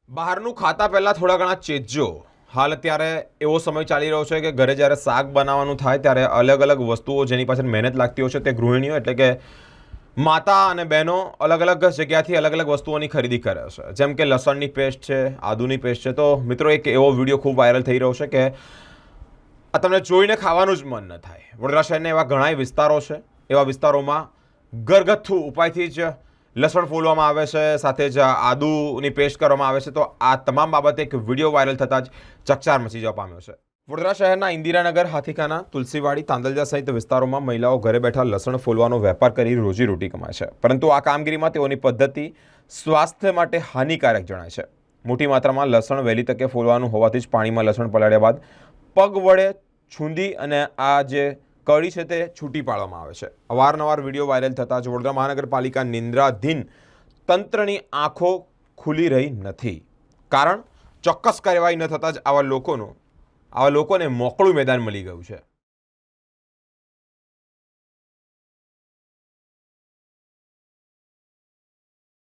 બહારનું ખાતા પહેલાં થોડા ઘણા ચેતજો. હાલ અત્યારે એવો સમય ચાલી રહ્યો છે કે ઘરે જ્યારે શાક બનાવવાનું થાય ત્યારે અલગ અલગ વસ્તુઓ જેની પાછળ મહેનત લાગતી હોય છે તે ગૃહિણીઓ એટલે કે માતા અને બહેનો અલગ અલગ જગ્યાથી અલગ અલગ વસ્તુઓની ખરીદી કરે છે. જેમ કે લસણની પેસ્ટ છે, આદુની પેસ્ટ છે. તો મિત્રો એક એવો વિડીયો ખૂબ વાયરલ થઈ રહ્યો છે કે આ તમને જોઈને ખાવાનું જ મન ન થાય. વડોદરા શહેરના એવા ઘણા વિસ્તારો છે. એવા વિસ્તારોમાં ઘરગથ્થુ ઉપાયથી જ લસણ ફોલવામાં આવે છે, સાથે જ આદુની પેસ્ટ કરવામાં આવે છે. તો આ તમામ બાબતે એક વિડીયો વાયરલ થતાં જ ચકચાર મચી જવા પામ્યો છે. વડોદરા શહેરના ઇન્દિરાનગર, હાથીખાના, તુલસીવાડી, તાંદલજા સહિત વિસ્તારોમાં મહિલાઓ ઘરે બેઠા લસણ ફોલવાનો વેપાર કરી રોજીરોટી કમાય છે. પરંતુ આ કામગીરીમાં તેઓની પદ્ધતિ સ્વાસ્થ્ય માટે હાનિકારક જણાય છે. મોટી માત્રામાં લસણ વહેલી તકે ફોલવાનું હોવાથી જ પાણીમાં લસણ પલાળ્યા બાદ પગ વડે છૂંદી અને આ જે કળી છે તે છૂટી પાડવામાં આવે છે. અવારનવાર વિડીયો વાયરલ થતાં જ વડોદરા મહાનગરપાલિકા નિંદ્રાધીન તંત્રની આંખો ખુલી રહી નથી. કારણ ચોક્કસ કાર્યવાહી ન થતાં જ આવા લોકોને મોકળું મેદાન મળી ગયું છે.